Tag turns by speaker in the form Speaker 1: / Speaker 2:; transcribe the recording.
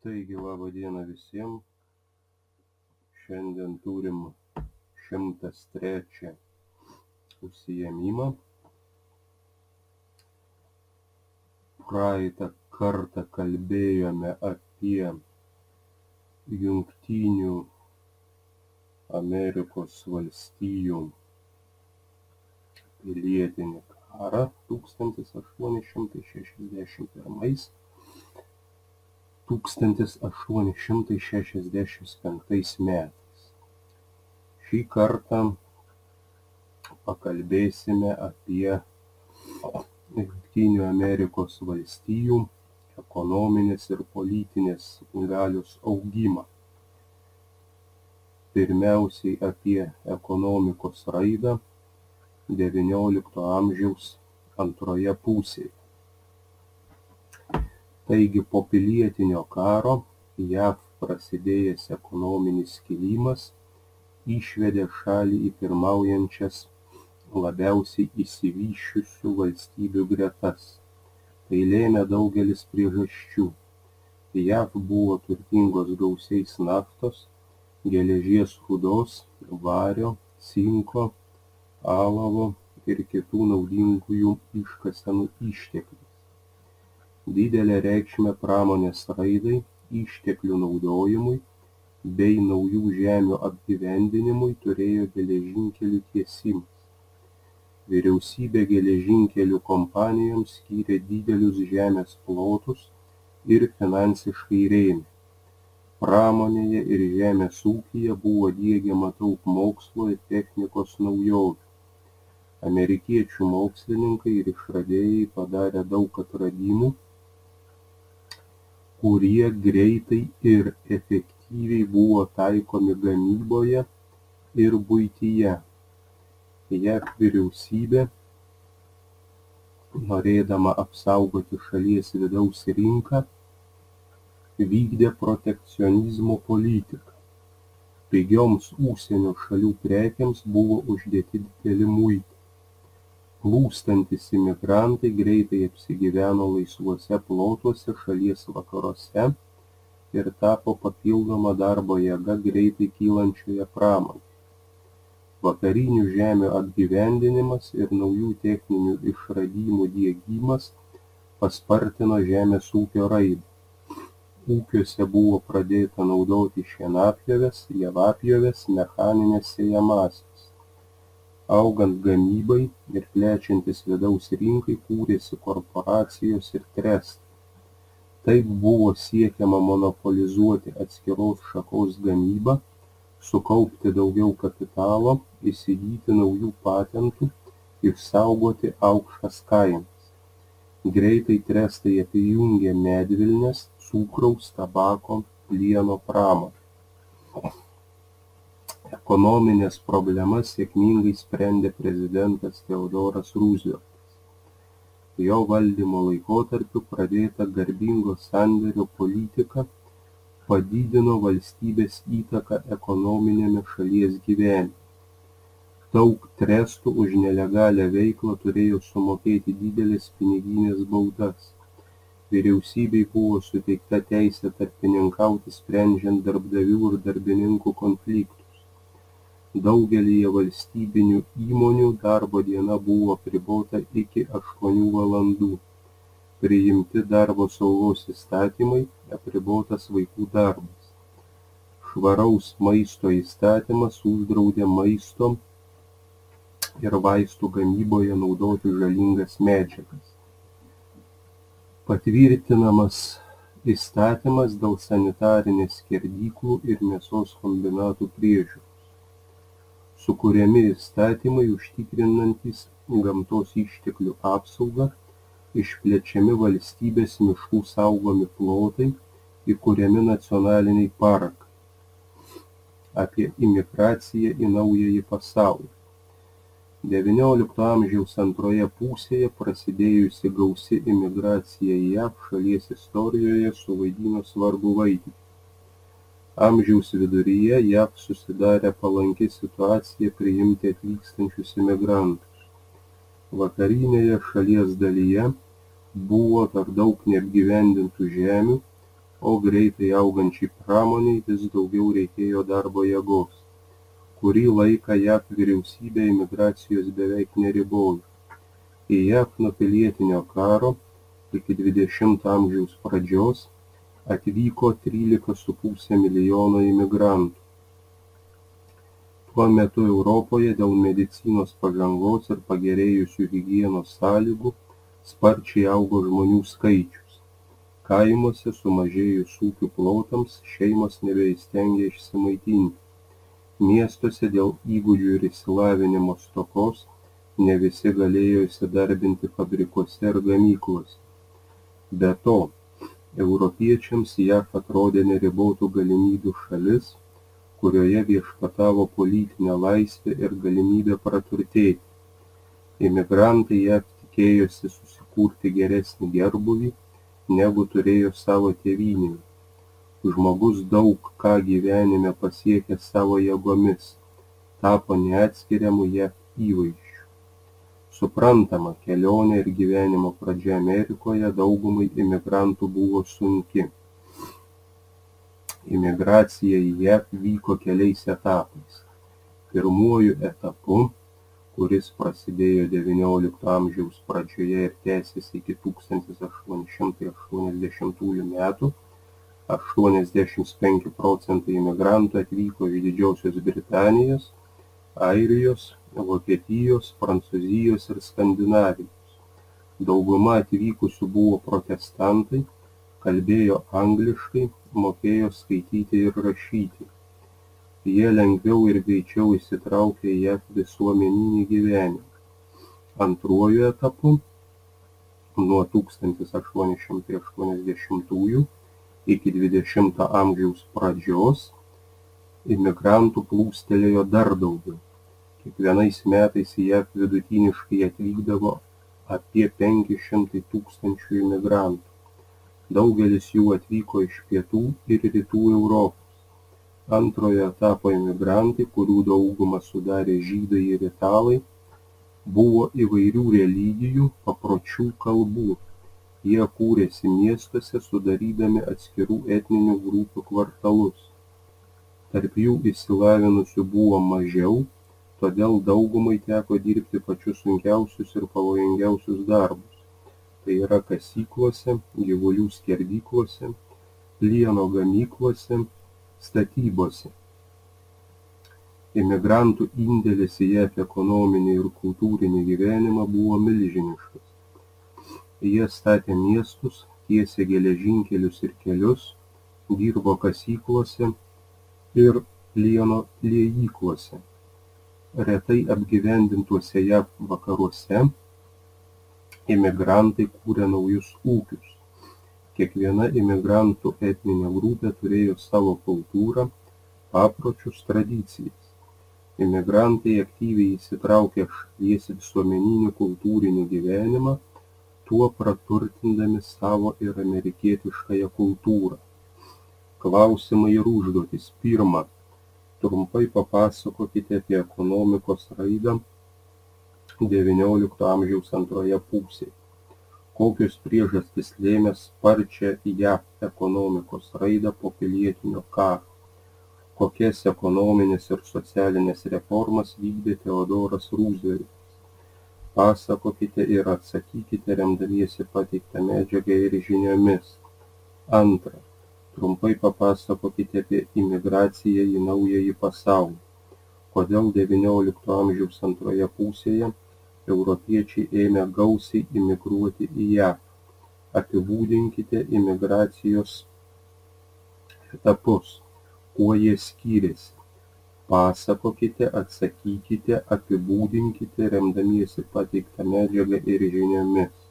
Speaker 1: Taigi, laba diena visiems. Šiandien turim 103 užsiėmimą. Praeitą kartą kalbėjome apie Jungtinių Amerikos valstijų pilietinį karą 1861–1865 metais. Šį kartą pakalbėsime apie Jungtinių Amerikos valstijų ekonominės ir politinės galios augimą. Pirmiausiai apie ekonomikos raidą XIX amžiaus antroje pusėje. Taigi po pilietinio karo JAV prasidėjęs ekonominis kilimas išvedė šalį į pirmaujančias labiausiai išsivysčiusių valstybių gretas. Tai lėmė daugelis priežasčių. JAV buvo turtingos gausiais naftos, geležies rūdos, vario, cinko, alavo ir kitų naudingųjų iškasenų išteklių. Didelę reikšmę pramonės raidai, išteklių naudojimui bei naujų žemių apgyvendinimui turėjo geležinkelių tiesimas. Vyriausybė geležinkelių kompanijoms skyrė didelius žemės plotus ir finansiškai rėmė. Pramonėje ir žemės ūkyje buvo diegiama daug mokslo ir technikos naujovių. Amerikiečių mokslininkai ir išradėjai padarė daug atradimų, kurie greitai ir efektyviai buvo taikomi gamyboje ir buityje. JAV vyriausybė, norėdama apsaugoti šalies vidaus rinką, vykdė protekcionizmo politiką. Pigioms užsienio šalių prekėms buvo uždėti dideli muitai. Plūstantys imigrantai greitai apsigyveno laisvuose plotuose šalies vakaruose ir tapo papildoma darbo jėga greitai kylančioje pramonėje. Vakarinių žemių apgyvendinimas ir naujų techninių išradimų diegimas paspartino žemės ūkio raidą. Ūkiuose buvo pradėta naudoti šienapjoves, javapjoves, mechaninės sėjamąsias. Augant gamybai ir plečiantis vidaus rinkai kūrėsi korporacijos ir trestai. Taip buvo siekiama monopolizuoti atskiros šakos gamybą, sukaupti daugiau kapitalo, įsigyti naujų patentų, išsaugoti aukštas kainas. Greitai trestai apjungė medvilnės, cukraus, tabako, plieno pramonę. Ekonominės problemas sėkmingai sprendė prezidentas Theodoras Rooseveltas. Jo valdymo laikotarpiu pradėta garbingo sandėrio politika padidino valstybės įtaką ekonominiame šalies gyvenime. Daug trestų už nelegalią veiklą turėjo sumokėti didelės piniginės baudas. Vyriausybei buvo suteikta teisė tarpininkauti sprendžiant darbdavių ir darbininkų konfliktus. Daugelyje valstybinių įmonių darbo diena buvo apribota iki 8 valandų. Priimti darbo saugos įstatymai, apribotas vaikų darbas. Švaraus maisto įstatymas uždraudė maisto ir vaistų gamyboje naudoti žalingas medžiagas. Patvirtinamas įstatymas dėl sanitarinės skerdyklų ir mėsos kombinatų priežiūros. Sukuriami įstatymai užtikrinantys gamtos išteklių apsaugą, išplečiami valstybės miškų saugomi plotai, įkuriami nacionaliniai parkai. Apie imigraciją į naująjį pasaulį. XIX amžiaus antroje pusėje prasidėjusi gausi imigracija į JAV šalies istorijoje suvaidino svarbų vaidmenį. Amžiaus viduryje JAV susidarė palanki situacija priimti atvykstančius imigrantus. Vakarinėje šalies dalyje buvo dar daug neapgyvendintų žemių, o greitai augančiai pramonei vis daugiau reikėjo darbo jėgos. Kurį laiką JAV vyriausybė imigracijos beveik neribojo. Į JAV nuo pilietinio karo iki 20 amžiaus pradžios atvyko 13,5 milijono imigrantų. Tuo metu Europoje dėl medicinos pažangos ir pagerėjusių higienos sąlygų sparčiai augo žmonių skaičius. Kaimuose sumažėjus ūkių plotams šeimos nebeįstengė išsimaitinti. Miestuose dėl įgūdžių ir išsilavinimo stokos ne visi galėjo įsidarbinti fabrikuose ir gamyklose. Be to, europiečiams JAV atrodė neribotų galimybių šalis, kurioje viešpatavo politinė laisvė ir galimybė praturtėti. Imigrantai JAV tikėjosi susikurti geresnį gerbūvį, negu turėjo savo tėvynėje. Žmogus daug ką gyvenime pasiekė savo jėgomis, tapo neatskiriamu JAV įvaizdžiu. Suprantama, kelionė ir gyvenimo pradžia Amerikoje daugumai imigrantų buvo sunki. Imigracija į JAV vyko keliais etapais. Pirmuoju etapu, kuris prasidėjo XIX amžiaus pradžioje ir tęsėsi iki 1880 metų, 85% imigrantų atvyko iš Didžiosios Britanijos, Airijos, Vokietijos, Prancūzijos ir Skandinavijos. Dauguma atvykusių buvo protestantai, kalbėjo angliškai, mokėjo skaityti ir rašyti. Jie lengviau ir greičiau įsitraukė į JAV visuomeninį gyvenimą. Antruoju etapu, nuo 1880 iki 20 amžiaus pradžios, imigrantų plūstelėjo dar daugiau. Kiekvienais metais į JAV vidutiniškai atvykdavo apie 500 tūkstančių imigrantų. Daugelis jų atvyko iš pietų ir rytų Europos. Antrojo etapo imigrantai, kurių daugumą sudarė žydai ir italai, buvo įvairių religijų, papročių, kalbų. Jie kūrėsi miestuose, sudarydami atskirų etninių grupių kvartalus. Tarp jų išsilavinusių buvo mažiau, todėl daugumai teko dirbti pačius sunkiausius ir pavojingiausius darbus. Tai yra kasyklose, gyvulių skerdyklose, plieno gamyklose, statybose. Imigrantų indėlis į JAV ekonominį ir kultūrinį gyvenimą buvo milžiniškas. Jie statė miestus, tiesė geležinkelius ir kelius, dirbo kasyklose ir plieno liejyklose. Retai apgyvendintuose JAV vakaruose imigrantai kūrė naujus ūkius. Kiekviena imigrantų etninė grupė turėjo savo kultūrą, papročius, tradicijas. Imigrantai aktyviai įsitraukė šalies visuomeninį kultūrinį gyvenimą, tuo praturtindami savo ir amerikietiškąją kultūrą. Klausimai ir užduotys. Pirma, trumpai papasakokite apie ekonomikos raidą XIX amžiaus antroje pusėje. Kokios priežastys lėmė sparčią JAV ekonomikos raidą po pilietinio karo? Kokias ekonominės ir socialinės reformas vykdė Teodoras Ruzveltas? Pasakokite ir atsakykite remdamiesi pateiktą medžiagą ir žiniomis. Antra, trumpai papasakokite apie imigraciją į naująjį pasaulį. Kodėl XIX amžiaus antroje pusėje europiečiai ėmė gausiai imigruoti į JAV? Apibūdinkite imigracijos etapus. Kuo jie skyrėsi? Pasakokite, atsakykite, apibūdinkite remdamiesi pateiktą medžiagą ir žiniomis.